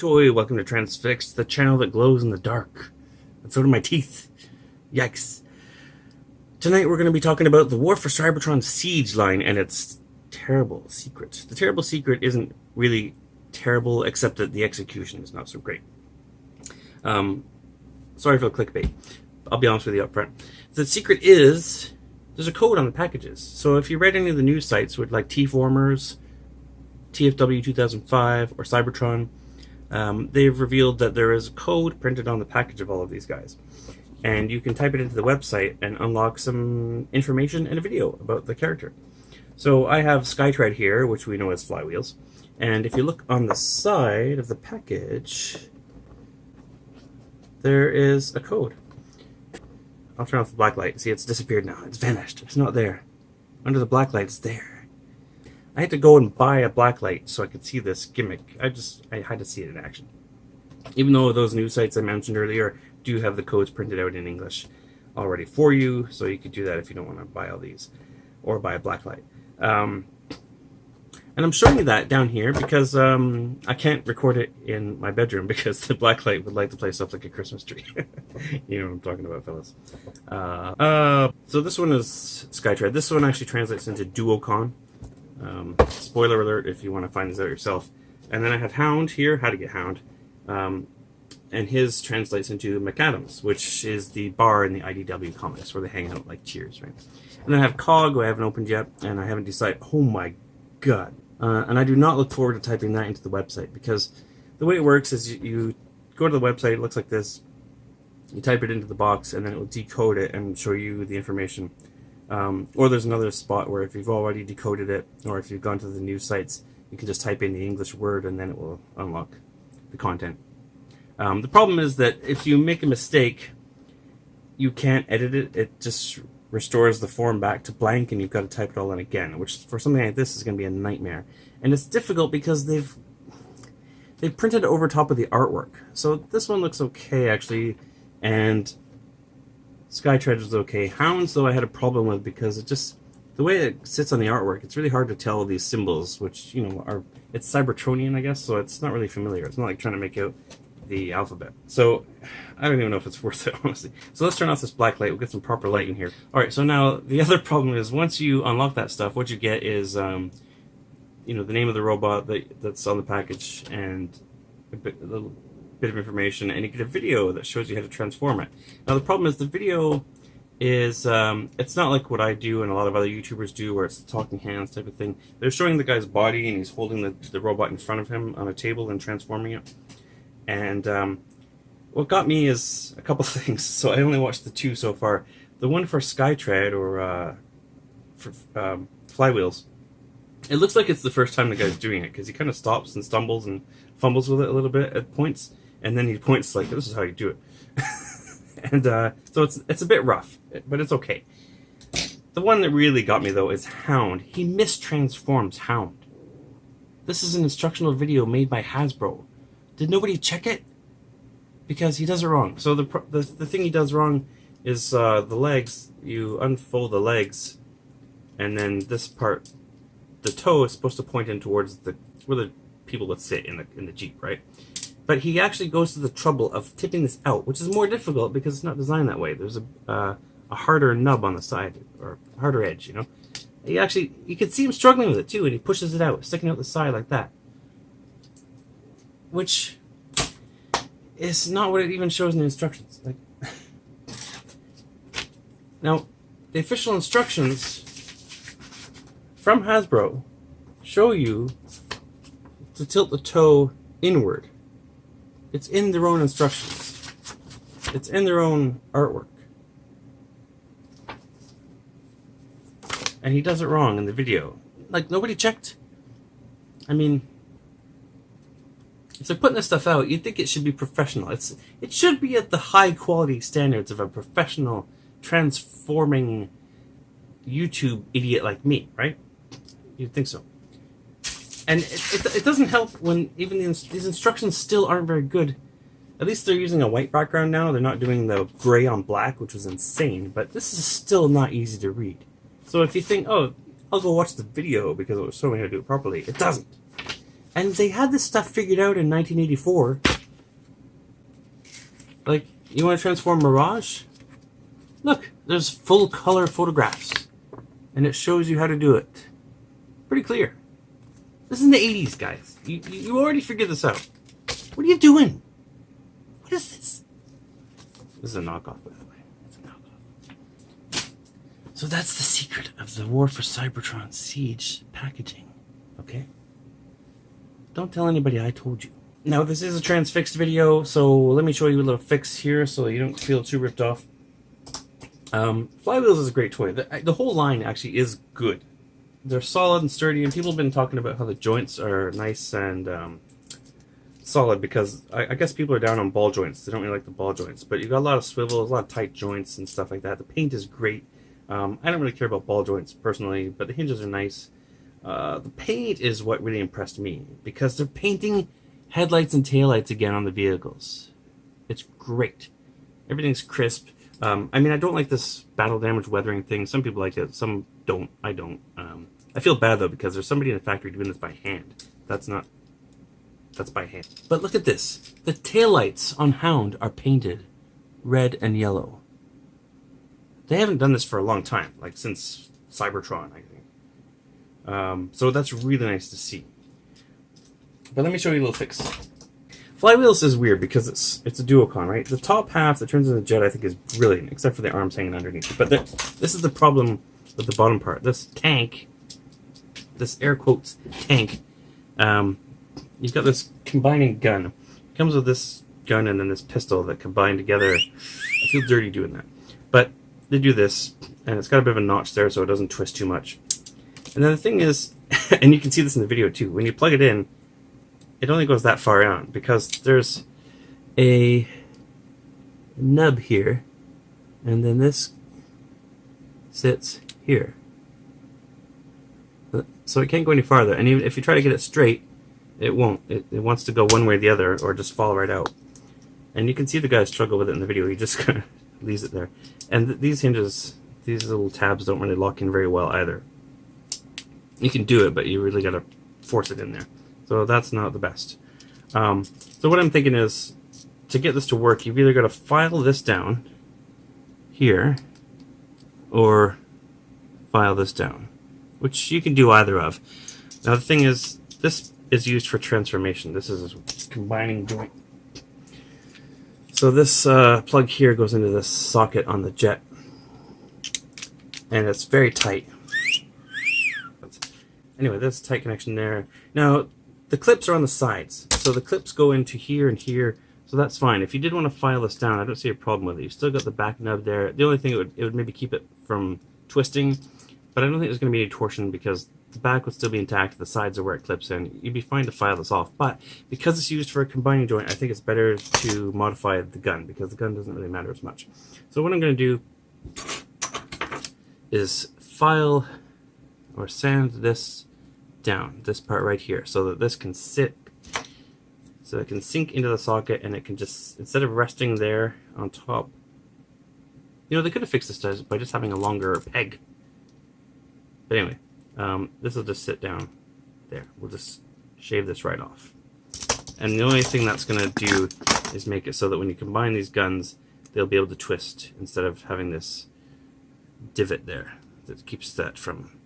toy, welcome to Transfixed, the channel that glows in the dark. And so do my teeth. Yikes. Tonight we're going to be talking about the War for Cybertron Siege line and its terrible secret. The terrible secret isn't really terrible, except that the execution is not so great. Sorry for the clickbait. I'll be honest with you up front. The secret is there's a code on the packages. So if you read any of the news sites with like T-Formers, TFW 2005, or Cybertron, they've revealed that there is a code printed on the package of all of these guys. And you can type it into the website and unlock some information and a video about the character. So I have Skytread here, which we know as Flywheels. And if you look on the side of the package, there is a code. I'll turn off the black light. See, it's disappeared now. It's vanished. It's not there. Under the black light, it's there. I had to go and buy a black light so I could see this gimmick. I had to see it in action. Even though those news sites I mentioned earlier do have the codes printed out in English already for you, so you could do that if you don't want to buy all these or buy a black light. And I'm showing you that down here because I can't record it in my bedroom because the black light would light the place up like a Christmas tree. You know what I'm talking about, fellas. So this one is Skytread. This one actually translates into Duocon. Spoiler alert if you want to find this out yourself. And then I have Hound here, how to get Hound. And his translates into McAdams, which is the bar in the IDW comics where they hang out like Cheers, right? And then I have Cog, who I haven't opened yet, and I haven't decided. Oh my god. And I do not look forward to typing that into the website, because the way it works is you go to the website, it looks like this, you type it into the box, and then it will decode it and show you the information. Or there's another spot where if you've already decoded it, or if you've gone to the news sites, you can just type in the English word and then it will unlock the content. The problem is that if you make a mistake, you can't edit it. It just restores the form back to blank and you've got to type it all in again, which for something like this is going to be a nightmare. And it's difficult because they've printed it over top of the artwork. So this one looks okay, actually, and Skytread was okay. Hounds, though, I had a problem with because it just, the way it sits on the artwork, it's really hard to tell these symbols, which, you know, it's Cybertronian, I guess, so it's not really familiar. It's not like trying to make out the alphabet. So I don't even know if it's worth it, honestly. So let's turn off this black light. We'll get some proper light in here. Alright, so now the other problem is once you unlock that stuff, what you get is, you know, the name of the robot that's on the package and a little bit of information, and you get a video that shows you how to transform it. Now the problem is the video is, it's not like what I do and a lot of other YouTubers do where it's the talking hands type of thing. They're showing the guy's body and he's holding the robot in front of him on a table and transforming it. And what got me is a couple things. So I only watched the two so far. The one for Skytread or for Flywheels, it looks like it's the first time the guy's doing it because he kind of stops and stumbles and fumbles with it a little bit at points, and then he points like, this is how you do it. And so it's a bit rough, but it's okay. The one that really got me though is Hound. He mistransforms Hound. This is an instructional video made by Hasbro. Did nobody check it? Because he does it wrong. So the thing he does wrong is the legs. You unfold the legs, and then this part, the toe is supposed to point in towards where the people would sit in the Jeep, right? But he actually goes to the trouble of tipping this out, which is more difficult because it's not designed that way. There's a harder nub on the side, or harder edge, you know. You can see him struggling with it too, and he pushes it out, sticking out the side like that. Which is not what it even shows in the instructions. Like, now, the official instructions from Hasbro show you to tilt the toe inward. It's in their own instructions. It's in their own artwork. And he does it wrong in the video. Like, nobody checked. I mean, if they're putting this stuff out, you'd think it should be professional. It should be at the high quality standards of a professional transforming YouTube idiot like me, right? You'd think so. And it doesn't help when even these instructions still aren't very good. At least they're using a white background now. They're not doing the gray on black, which was insane. But this is still not easy to read. So if you think, oh, I'll go watch the video because it was showing me how to do it properly, it doesn't. And they had this stuff figured out in 1984. Like, you want to transform Mirage? Look, there's full color photographs. And it shows you how to do it. Pretty clear. This is in the 80s, guys. You already figured this out. What are you doing? What is this? This is a knockoff, by the way. It's a knockoff. So that's the secret of the War for Cybertron Siege packaging. Okay? Don't tell anybody I told you. Now, this is a transfixed video, so let me show you a little fix here so you don't feel too ripped off. Flywheels is a great toy. The whole line actually is good. They're solid and sturdy, and people have been talking about how the joints are nice and solid because I guess people are down on ball joints. They don't really like the ball joints, but you got a lot of swivels, a lot of tight joints and stuff like that. The paint is great. I don't really care about ball joints personally, but the hinges are nice. The paint is what really impressed me because they're painting headlights and taillights again on the vehicles. It's great. Everything's crisp. I mean, I don't like this battle damage weathering thing. Some people like it, some don't. I don't. I feel bad though because there's somebody in the factory doing this by hand. That's by hand. But look at this. The taillights on Hound are painted red and yellow. They haven't done this for a long time, like since Cybertron, I think. So that's really nice to see. But let me show you a little fix. Flywheels is weird because it's a duocon, right? The top half that turns into a jet I think is brilliant, except for the arms hanging underneath. But this is the problem with the bottom part. This tank, this air quotes tank, you've got this combining gun. It comes with this gun and then this pistol that combine together. I feel dirty doing that. But they do this, and it's got a bit of a notch there so it doesn't twist too much. And then the thing is, and you can see this in the video too, when you plug it in, it only goes that far on because there's a nub here, and then this sits here. So it can't go any farther, and even if you try to get it straight, it won't. It wants to go one way or the other, or just fall right out. And you can see the guy struggle with it in the video. He just kind of leaves it there. And these hinges, these little tabs don't really lock in very well either. You can do it, but you really got to force it in there. So that's not the best. So what I'm thinking is, to get this to work, you've either got to file this down here, or file this down, which you can do either of. Now the thing is, this is used for transformation. This is a combining joint. So this plug here goes into this socket on the jet, and it's very tight. Anyway, there's a tight connection there. Now, the clips are on the sides, so the clips go into here and here, so that's fine. If you did want to file this down, I don't see a problem with it. You've still got the back nub there. The only thing, it would maybe keep it from twisting, but I don't think there's going to be any torsion because the back would still be intact, the sides are where it clips in. You'd be fine to file this off, but because it's used for a combining joint, I think it's better to modify the gun because the gun doesn't really matter as much. So what I'm going to do is file or sand this down, this part right here, so that this can sit, so it can sink into the socket, and it can just, instead of resting there on top, you know, they could have fixed this by just having a longer peg. But anyway, this will just sit down there. We'll just shave this right off. And the only thing that's going to do is make it so that when you combine these guns, they'll be able to twist instead of having this divot there that keeps that from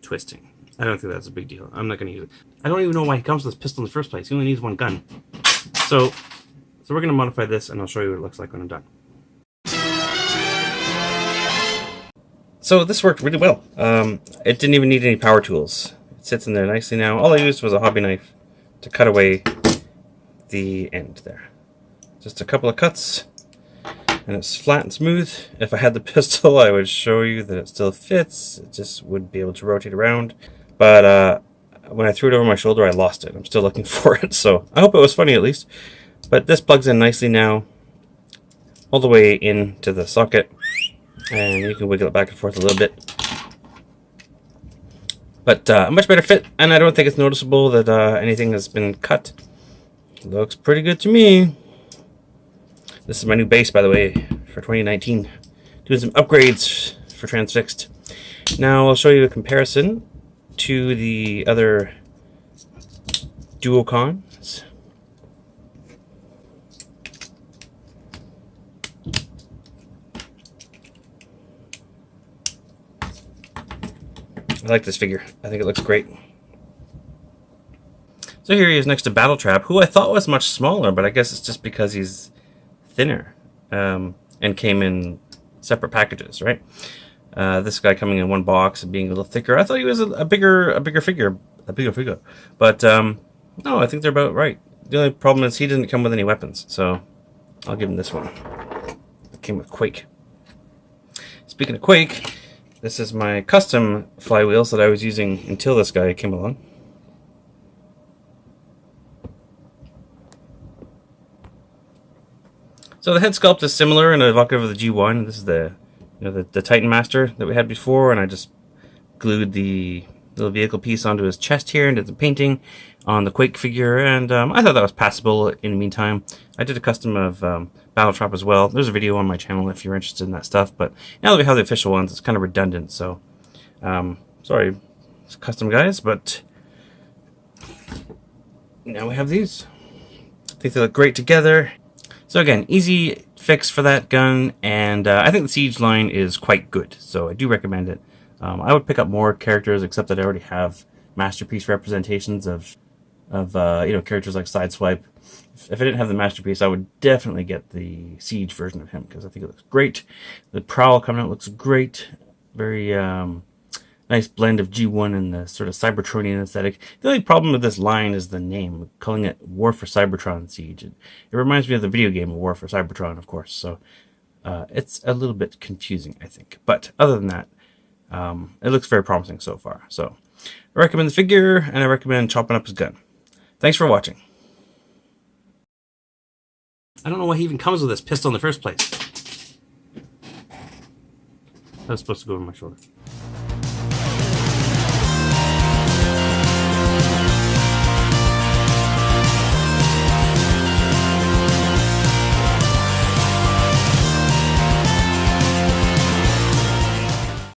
twisting. I don't think that's a big deal. I'm not going to use it. I don't even know why he comes with this pistol in the first place. He only needs one gun. So we're going to modify this, and I'll show you what it looks like when I'm done. So this worked really well. It didn't even need any power tools. It sits in there nicely now. All I used was a hobby knife to cut away the end there. Just a couple of cuts, and it's flat and smooth. If I had the pistol, I would show you that it still fits. It just wouldn't be able to rotate around. But when I threw it over my shoulder, I lost it. I'm still looking for it, so I hope it was funny at least. But this plugs in nicely now, all the way into the socket, and you can wiggle it back and forth a little bit. But a much better fit, and I don't think it's noticeable that anything has been cut. Looks pretty good to me. This is my new base, by the way, for 2019. Doing some upgrades for transfixed. Now I'll show you a comparison to the other Duocons. I like this figure. I think it looks great. So here he is next to Battle Trap, who I thought was much smaller, but I guess it's just because he's thinner and came in separate packages, right? This guy coming in one box and being a little thicker. I thought he was a bigger figure. But no, I think they're about right. The only problem is he didn't come with any weapons, so I'll give him this one. It came with Quake. Speaking of Quake, this is my custom flywheels that I was using until this guy came along. So the head sculpt is similar and evocative of the G1. This is the the Titan Master that we had before, and I just glued the little vehicle piece onto his chest here and did the painting on the Quake figure, and I thought that was passable in the meantime. I did a custom of Battle Trap as well. There's a video on my channel if you're interested in that stuff, but now that we have the official ones, it's kind of redundant, so sorry, it's custom guys, but now we have these. I think they look great together. So again, easy fix for that gun, and I think the Siege line is quite good, so I do recommend it. I would pick up more characters, except that I already have Masterpiece representations of characters like Sideswipe. If I didn't have the Masterpiece, I would definitely get the Siege version of him, because I think it looks great. The Prowl coming out looks great. Very nice blend of G1 and the sort of Cybertronian aesthetic. The only problem with this line is the name, calling it War for Cybertron Siege. It reminds me of the video game War for Cybertron, of course, so it's a little bit confusing, I think. But other than that, it looks very promising so far. So I recommend the figure, and I recommend chopping up his gun. Thanks for watching. I don't know why he even comes with this pistol in the first place. That was supposed to go over my shoulder.